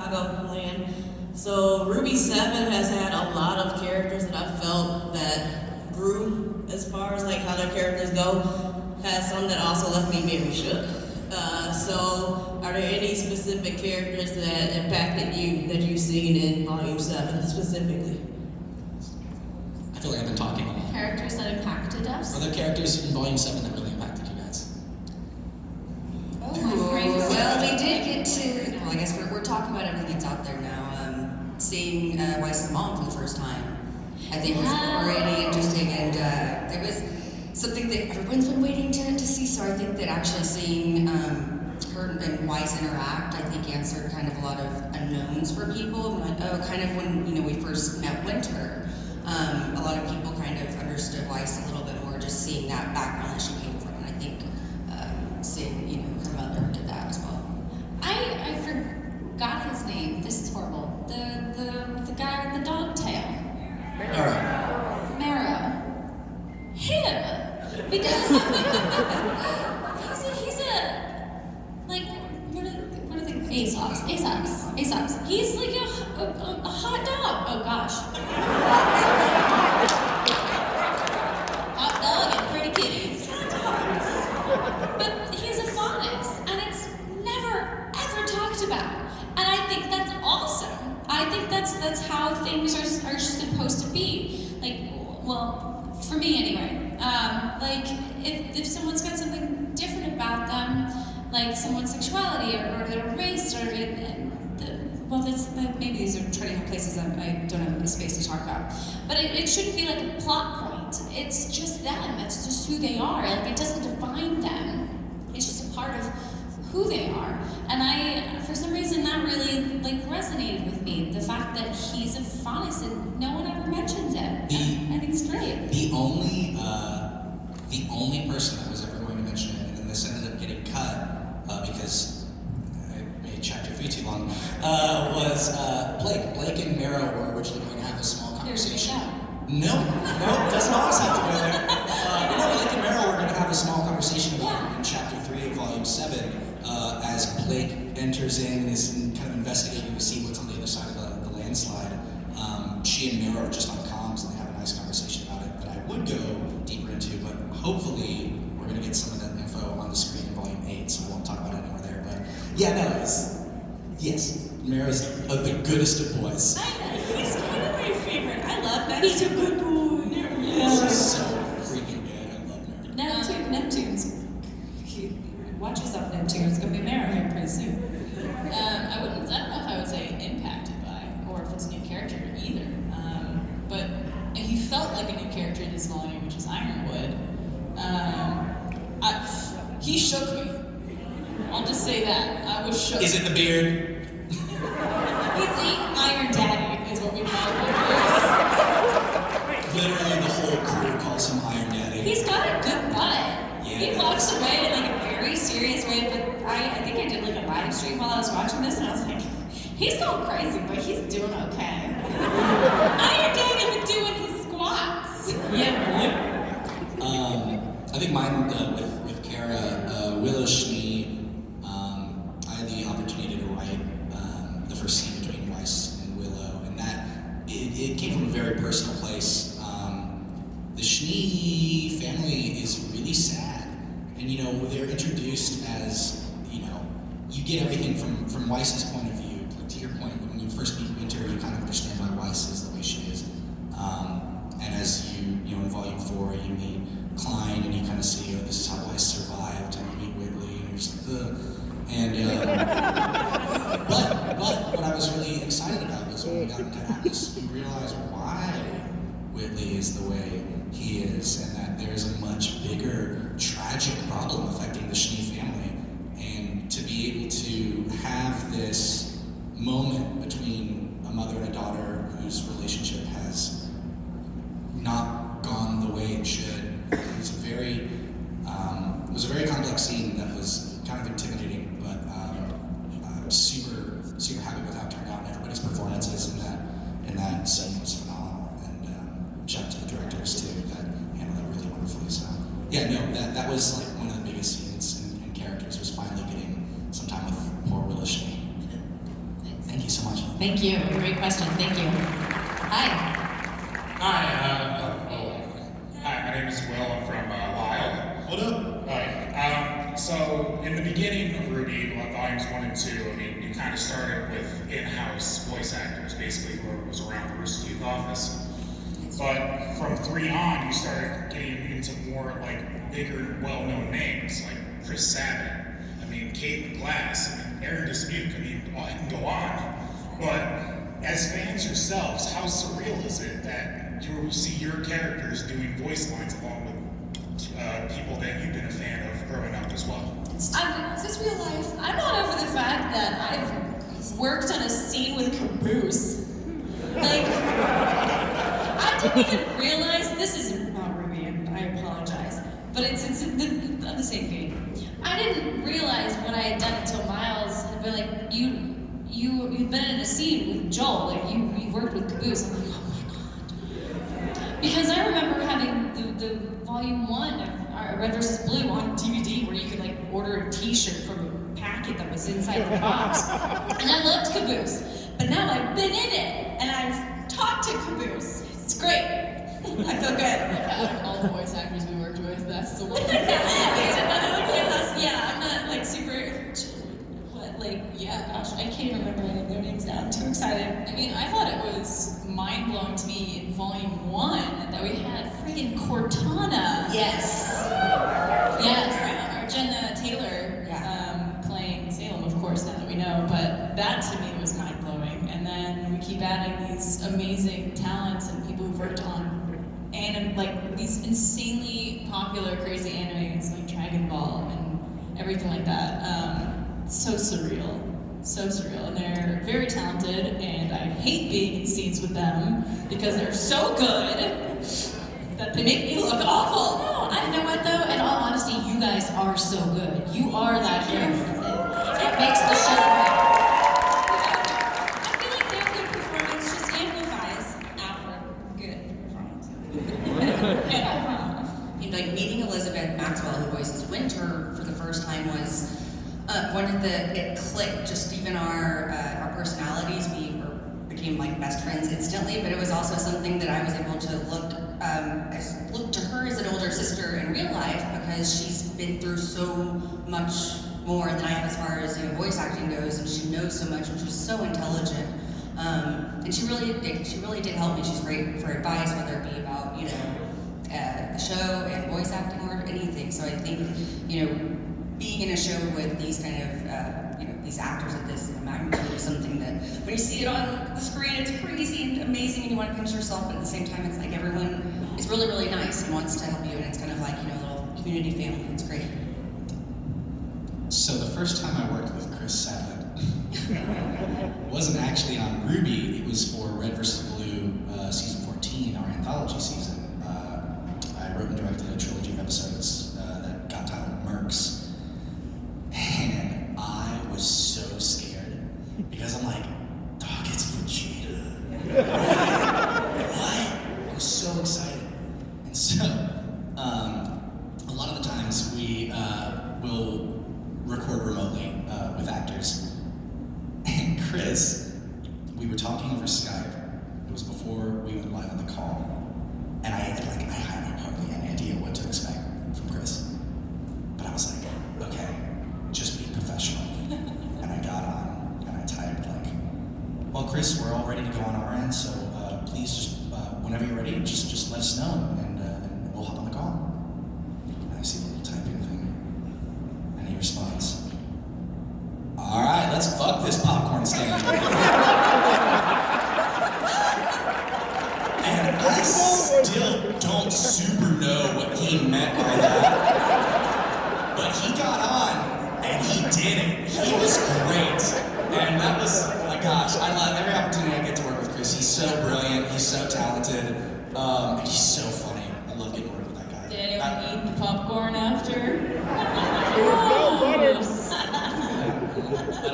Chicago land. So RWB 7 has had a lot of characters that I felt that grew as far as like how their characters go. Has some that also left me very shook. So are there any specific characters that impacted you that you've seen in Volume 7 specifically? I feel like I've been talking a lot. Characters that impacted us? Are there characters in Volume 7 that really impacted you guys? Well, we did get to, well, I guess we're talking about everything that's out there now. Seeing Weiss's mom for the first time, I think was pretty interesting, and it was something that everyone's been waiting to see. So I think that actually seeing her and Weiss interact, I think answered kind of a lot of unknowns for people. Like, oh, kind of when we first met Winter, a lot of people kind of understood Weiss a little bit more, just seeing that background that she came from. And I think seeing her mother did that as well. I forgot his name. This is horrible. The guy with the dog tail. Marrow. Him. Because he's a like what are the Aesop's. He's like a hot dog. Oh gosh. Hot dog and pretty kitties. But he's a phonics, and it's never ever talked about. And I think that's awesome. I think that's how things are supposed to be. Like, well, for me anyway. Like if someone's got something different about them, like someone's sexuality or their race or maybe these are treading on places I don't have the space to talk about. But it shouldn't be like a plot point. It's just them. It's just who they are. Like it doesn't define them. It's just a part of who they are. And for some reason, that really resonated with me. The fact that he's a phonics and no one ever mentions it. I think it's great. The only person that was ever going to mention it, and then this ended up getting cut because I made chapter 3 too long, was Blake. Blake and Marrow were originally going to have a small conversation. No, doesn't always have to go there. Blake and Marrow were going to have a small conversation about it in chapter 3 of volume 7, as Blake enters in and is kind of investigating to see what's on the other side of the landslide. She and Marrow are just on comms and they have a nice conversation about it that I would go deeper into, but hopefully we're going to get some of that info on the screen in volume 8, so I won't talk about it anymore there. But yes, Marrow's the goodest of boys. He's kind of my favorite. I love that. He's a good boy. He's so freaking good. I love Marrow. Neptune's. Watch yourself, Neptune. It's gonna be Marrow here pretty soon. I don't know if I would say impacted by, or if it's a new character either. But he felt like a new character in this volume, which is Ironwood. He shook me. I'll just say that. I was shook. Is it the beard? He's the Iron Daddy, is what we call him. Literally the whole crew calls him Iron Daddy. He's got a good butt. Yeah. He walks away in a very serious way, but I think I did a live stream while I was watching this, and I was like, he's going crazy, but he's doing okay. Iron Daddy been doing his squats. Yeah. I think mine with Kara, Willow Schnee, I had the opportunity to write the first scene between Weiss and Willow, and that it came from a very personal place. The Schnee family is really sad, and they're introduced as you get everything from Weiss's point of view. To your point, when you first meet Winter, you kind of understand why Weiss is the way she is, and as you in volume 4, you meet Klein, and you kind of see, this is how Weiss survived, and you meet Whitley, and you're just like, ugh. And but what I was really excited about was when we got into Atlas, we realized why Whitley is the way he is, and that there's a much bigger tragic problem affecting the Schnee family. And to be able to have this moment between a mother and a daughter whose relationship has not gone the way it should, it was a very complex scene that was kind of intimidating, but I was super happy with how it turned out, and everybody's performances in that scene was phenomenal. And shout out to the directors too that handled that really wonderfully. So that was like one of the biggest scenes and characters was finally getting some time with poor Willow Schnee. Thank you so much. Thank you. Great question. Thank you. Hi. Hi, my name is Will. I'm from Lyle. What up? Hi. So in the beginning of R.W.B., volumes 1 and 2, I mean, you kind of started with in-house voice actors, basically, who was around the Rooster Teeth office. But from 3 on, you started getting into more like bigger, well-known names, like Chris Sabat. I mean, Caitlin Glass. I mean, Aaron Dismuke. I mean, I can go on. But as fans yourselves, how surreal is it that you see your characters doing voice lines along with people that you've been a fan of growing up as well? Is this real life? I'm not over the fact that I've worked on a scene with Caboose. Like, I didn't even realize, this is not R.W.B., and I apologize, but it's the same thing. I didn't realize what I had done until Miles had been like, you've been in a scene with Joel, like you worked with Caboose. I'm like, oh my god. Because I remember having the volume 1 of Red vs. Blue on DVD where you could like order a t-shirt from a packet that was inside the box. And I loved Caboose. But now I've been in it and I've talked to Caboose. It's great. I feel good. All the voice actors we worked with, that's the one. Yeah, I'm not like super. Gosh, I can't even remember any of their names now. I'm too excited. I mean, I thought it was mind-blowing to me in volume 1 that we had friggin' Cortana. Yes. Our Jenna Taylor playing Salem, of course, now that we know, but that to me was mind-blowing. And then we keep adding these amazing talents and people who've worked on like these insanely popular, crazy animes like Dragon Ball and everything like that. So surreal. And they're very talented, and I hate being in scenes with them because they're so good that they make me look awful. No, I know what though. In all honesty, you guys are so good. You are that good. It makes the show great. I feel like their good performance just amplifies our good performance. Like meeting Elizabeth Maxwell, who voices Winter for the first time, was it clicked. Just even our personalities, we became like best friends instantly. But it was also something that I was able to look to her as an older sister in real life, because she's been through so much more than I have as far as voice acting goes, and she knows so much, and she's so intelligent. And she really did help me. She's great for advice, whether it be about the show and voice acting or anything. So I think being in a show with these kind of these actors at this magnitude is something that when you see it on the screen, it's crazy and amazing, and you want to pinch yourself, but at the same time, it's like everyone is really, really nice and wants to help you, and it's kind of like a little community family. It's great. So the first time I worked with Chris Sabat wasn't actually on R.W.B., it was for Red vs. Blue season 14, our anthology season. I wrote and directed a trilogy of episodes that got titled Mercs. And I was so scared because I'm like, dog, it's Vegeta. What? I was so excited. And so, a lot of the times we will record remotely with actors. And Chris, we were talking over Skype. It was before we went live on the call. And I had hardly any idea what to expect from Chris. But I was like, okay, just be professional. And I got on and I typed like, well, Chris, we're all ready to go on our end, so please just, whenever you're ready, just let us know, and we'll hop on the call. And I see the little typing thing, and he responds, all right, let's fuck this popcorn stand. And I still don't super know what he meant by that. But he got on, and he did it. He was great. And that was, oh my gosh, I love every opportunity I get to work with Chris. He's so brilliant, he's so talented, and he's so funny. I love getting to work with that guy. Did anyone eat the popcorn after?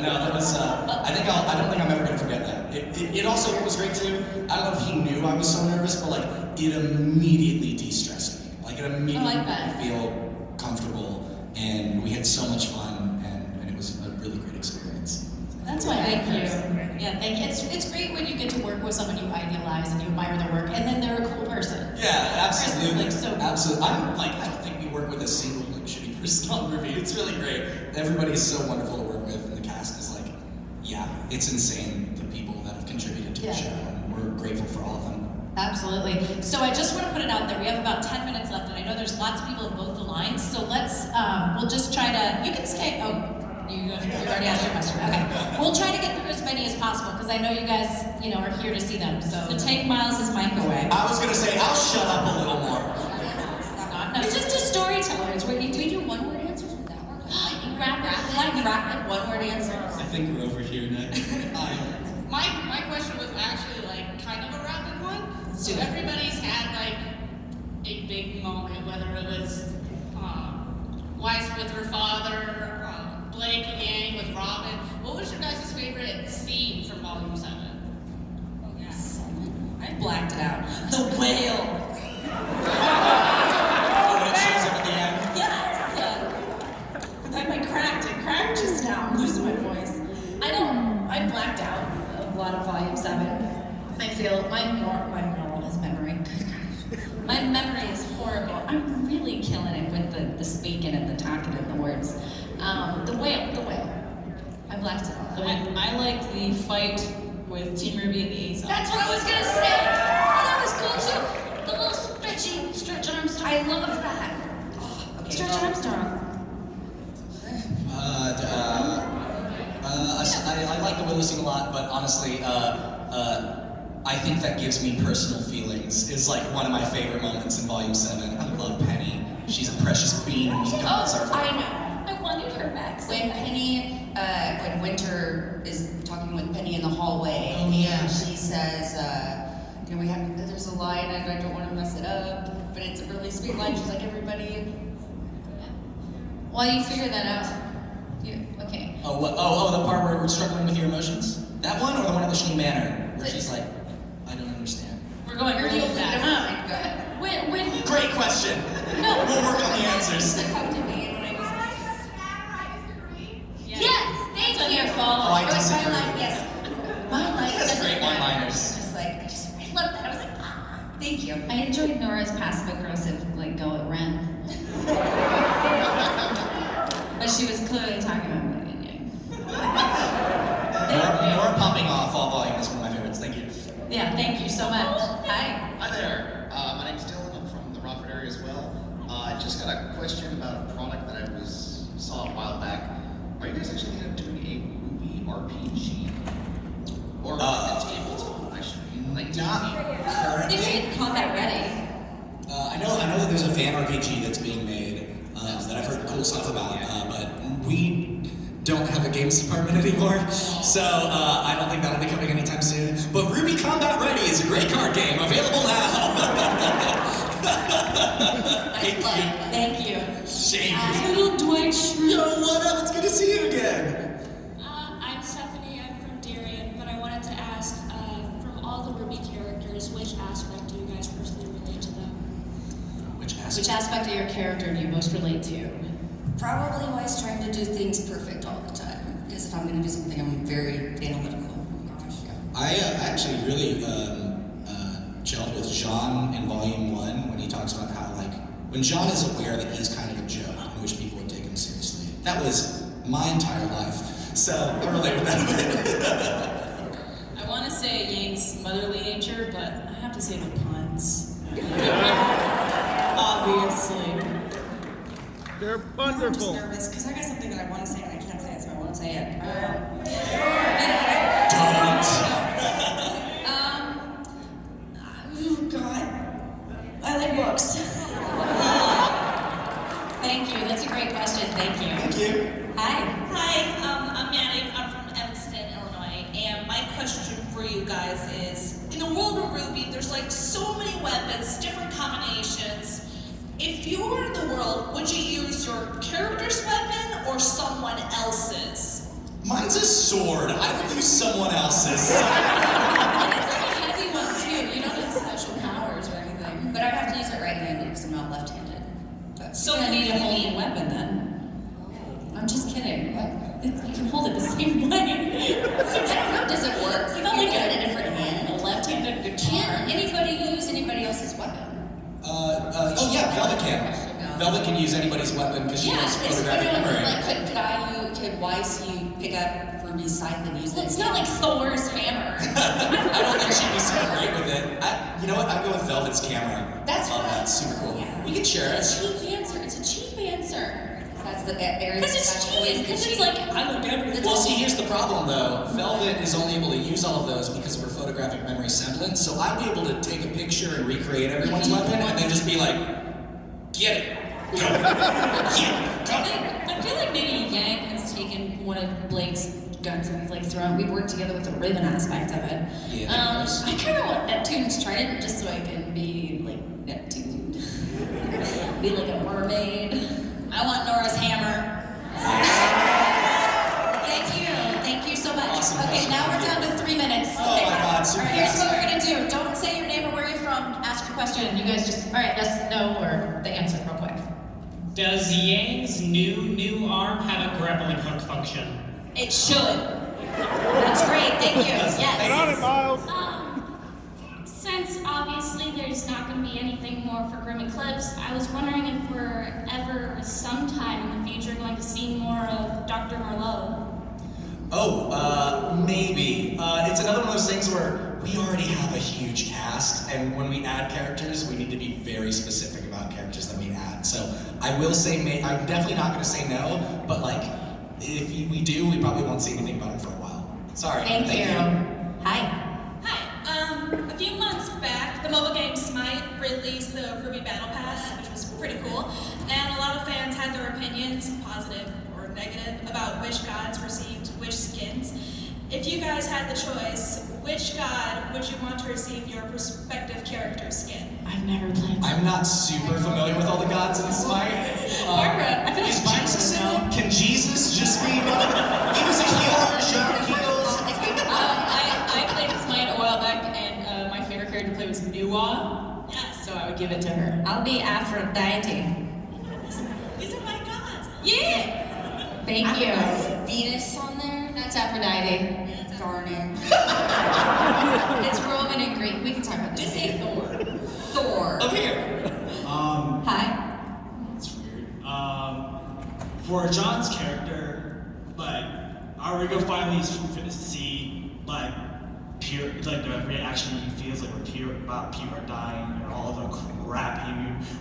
No, that was, I don't think I'm ever going to forget that. It also, what was great too, I don't know if he knew I was so nervous, but like, it immediately de-stressed me. Like, it immediately made me feel comfortable, and we had so much fun, and it was a really great experience. That's why thank you. Yeah, thank with someone you idealize and you admire their work, and then they're a cool person. Yeah, absolutely. Chris is, like, so absolutely. I don't think we work with a single like shitty person on RWBY. It's really great. Everybody's so wonderful to work with, and the cast is like, yeah, it's insane. The people that have contributed to the show, and we're grateful for all of them. Absolutely. So I just want to put it out there. We have about 10 minutes left, and I know there's lots of people in both the lines. So let's, we'll just try to. You can stay. Oh. You already asked your question. Okay. We'll try to get through as many as possible because I know you guys, are here to see them. So take Miles' mic away. I was gonna say, I'll shut up a little more. No, it's just a storyteller. It's what you Do do. we do one-word answers? Would that work? Rapid one-word answers. I think we're over here next. My question was actually like kind of a rapid one. So everybody's had like a big moment, whether it was Weiss with her father, Blake and Yang with Robin. What was your guys' favorite scene from Volume 7? Oh yeah. I blacked it out. The whale. When it shows up at the end. Yes. I cracked. It cracked just now. I'm losing my voice. I blacked out a lot of Volume 7. I feel my moral is memory. My memory is horrible. I'm really killing it with the speaking and the talking and the words. The whale. I blacked it out. I liked the fight with Team RWBY and the Ace. That's what I was gonna say. Oh, that was cool too. The little Stretch Armstrong. I love that. Okay. Stretch Armstrong. I like the Willow scene a lot, but honestly, I think that gives me personal feelings. Is like one of my favorite moments in Volume 7. I love Penny. She's a precious being. We don't deserve her. I know. I wanted her back. When Penny, when Winter is talking with Penny in the hallway, Oh, yeah. and she says, there's a line, and I don't want to mess it up, but it's a really sweet line. She's like, everybody. While you figure that out. Okay. Oh, the part where we're struggling with your emotions? That one, or the one at the Sheen Manor, where she's like, I don't understand. We're going really fast. Go ahead. When Great question. No. We'll work on the answers. It come to me when I was. Yes, thank It's on you. your Oh, phone. I disagree. My line, yes. My line. That's doesn't great matter. one-liners. I love that. I was like, thank you. I enjoyed Nora's passive aggressive go at Ren. But she was clearly talking about Ren and Yang. More pumping off all volume is one of my favorites. Thank you. Yeah, thank you so much. Hi. Hi there. My name's Dylan. I'm from the Rockford area as well. I just got a question about a product that I saw a while back. Are you guys actually thinking of doing a RWBY RPG? Or a tabletop, I should mean, like Not They currently. made Combat Ready. I know that there's a fan RPG that's being made that I've heard cool stuff about, but we don't have a games department anymore, so I don't think that'll be coming anytime soon. But RWBY Combat Ready is a great card game, available now. Thank you. Shame. Little Dwight Schrute. Yo, what up? It's good to see you again. I'm Stephanie, I'm from Darien, but I wanted to ask, from all the RWBY characters, which aspect do you guys personally relate to them? Which Which aspect of your character do you most relate to? Probably Weiss trying to do things perfect all the time. Because if I'm going to do something, I'm very analytical. Gosh, yeah. I actually really gelled with Jean in Volume 1 when he talks about how, when Jean is aware that he's kind of a joke and wish people would take him seriously. That was my entire life. So I relate with that a bit. I want to say Yang's motherly nature, but I have to say the puns. Obviously. They're wonderful. I'm just nervous because I got something that I want to say and I can't say it, so I won't say it. Oh God. I like books. Thank you. That's a great question. Thank you. Thank you. Hi. Hi, I'm Maddie. I'm from Evanston, Illinois, and my question for you guys is, in the world of RWBY, there's so many weapons, different combinations. If you were in the world, would you use your character's weapon or someone else's? Mine's a sword. I would use someone else's. And it's like a heavy one too. You don't have special powers or anything. But I'd have to use it right-handed because I'm not left-handed. But So You you need need a a whole whole new weapon then. I'm just kidding. You can hold it the same way. I don't know, does it work? You You know, hold like it in a different hand. a left something because she has it's, photographic memory. like could Weiss pick up Ruby's scythe and use it? It's not like Thor's hammer. I don't think she'd be so great with it. You know what? I'd go with Velvet's camera. That's Love right. that. Super cool. Yeah. We can share it. It's a cheap answer. That's the area. Because it's cheap. Because it's like, I look everything. Well, see, here's the problem though. Velvet is only able to use all of those because of her photographic memory semblance. So I'd be able to take a picture and recreate everyone's weapon and then just be like, get it. Go. Yeah, go. I feel like maybe Yang has taken one of Blake's guns and we've like thrown. We've worked together with the ribbon aspect of it. Yeah, I kind of want Neptune's trident just so I can be like Neptune, be like a mermaid. I want Nora's hammer. Thank you so much. Awesome. Okay, now we're down to 3 minutes. Oh my God, super All right, here's fast. what we're gonna do. Don't say your name or where you're from. Ask your question. You guys just, all right, yes, no, or the answer real quick. Does Yang's new arm have a grappling hook function? It should. That's great. Thank you. Yes. Got it, Miles. Since obviously there's not going to be anything more for Grim Eclipse, I was wondering if we're ever, sometime in the future, going to see more of Dr. Merlot. Oh, maybe. It's another one of those things where we already have a huge cast, and when we add characters, we need to be very specific about characters that we add. So I will say, I'm definitely not going to say no, but like, if we do, we probably won't see anything about it for a while. Sorry. Thank you. Hi. A few months back, the mobile game Smite released the R.W.B.Y Battle Pass, which was pretty cool, and a lot of fans had their opinions, positive or negative, about which gods received which skins. If you guys had the choice, which god would you want to receive your respective character's skin? I've never played. I'm not super familiar with all the gods in Smite. Barbara, I feel like Is Barbara Jesus would in know. it? Can Jesus just be one of them? He was a healer, Jacques heals. I played Smite a while back, and my favorite character to play was Nuwa. Yes. So I would give it to her. I'll be Aphrodite. These are my gods. Yeah. Thank you. Venus on there? That's Aphrodite. Darn it. It's Roman and Greek. We can talk about this. Just say Thor. Thor. Over here. Hi. It's weird. For John's character, like, are we gonna finally see like pure, like the reaction he feels like about Pure dying and all the crap he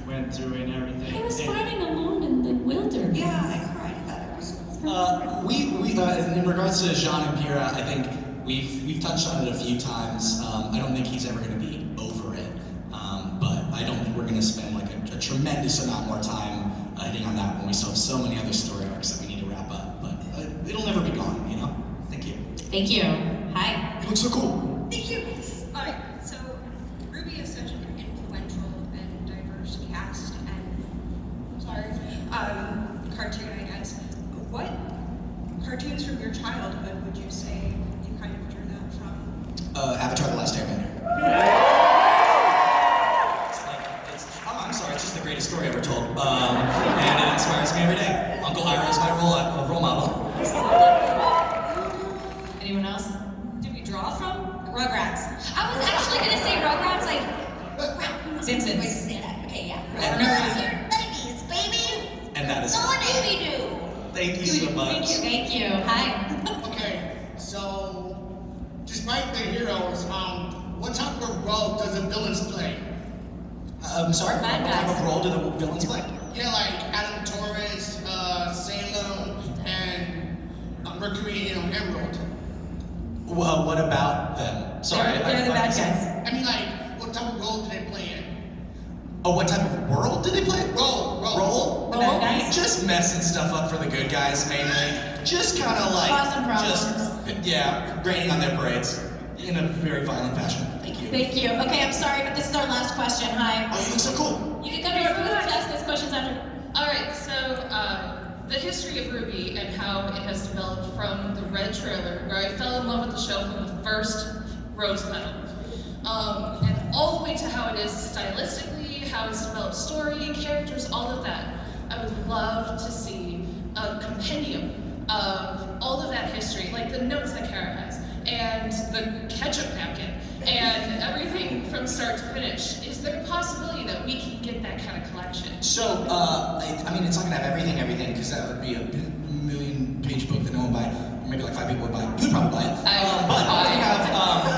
went through and everything? He was fighting alone in the wilderness. Yeah, I cried at that episode. In regards to Jean and Pyrrha, I think we've touched on it a few times. I don't think he's ever going to be over it, but I don't think we're going to spend like a tremendous amount more time hitting on that when we still have so many other story arcs that we need to wrap up. But it'll never be gone, you know. Thank you. Thank you. Hi. You look so cool. Thank you. Alright, so R.W.B.Y is such an influential and diverse cast and cartoon, I guess. What cartoons from your childhood would you say you kind of drew that from? Avatar: The Last Airbender. I'm sorry, it's just the greatest story ever told. And it inspires me every day. Uncle Iroh is my role model. Anyone else? Did we draw from? Rugrats. I was actually gonna say Rugrats, like Simpsons. Wait to say that. Okay, yeah. Babies, babies! And that is No one baby do! Thank you so much. Thank you. Hi. Okay, so despite the heroes, what type of role does the villains play? I'm sorry, what Bad type guys. of role do the villains play? Yeah, like Adam Torres, Salem, and Mercury, Emerald. Well, what about them? Sorry, They're the bad guys. I mean, like, what type of role do they play in? Oh, what type of world do they play? Role? The bad guys? Just messing stuff up for the good guys, mainly. Just kind of like, Causing problems. raining on their parades in a very violent fashion. Thank you. Thank you. Okay, I'm sorry, but this is our last question. Hi. Oh, you look so cool. You can come to your booth to ask us questions after. Alright, so the history of R.W.B.Y and how it has developed from the Red trailer, where I fell in love with the show from the first Rose Petal, and all the way to how it is stylistically, how it's developed story, characters, all of that. I would love to see a compendium of all of that history, like the notes that Kara has, and the ketchup napkin, and everything from start to finish. Is there a possibility that we can get that kind of collection? So, I mean, it's not gonna have everything, because that would be a million-page book that no one would buy. Maybe like 5 people would buy it. You'd probably buy it. But we have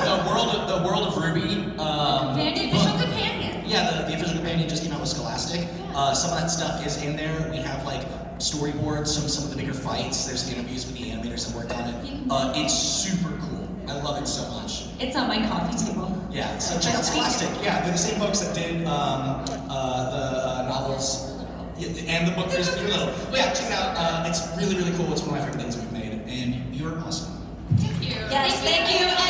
the World of RWBY. The official companion. Yeah, the official companion just came out with Scholastic. Some of that stuff is in there. We have like storyboards, some of the bigger fights. There's interviews with the animators that worked on it. It's super cool. I love it so much. It's on my coffee table. Yeah, so check out Scholastic. Yeah, they're the same folks that did the novels and the book for Little. But yeah, check it out. It's really, really cool. It's one of my favorite things we've made, and you're awesome. Thank you. Yes, thank you.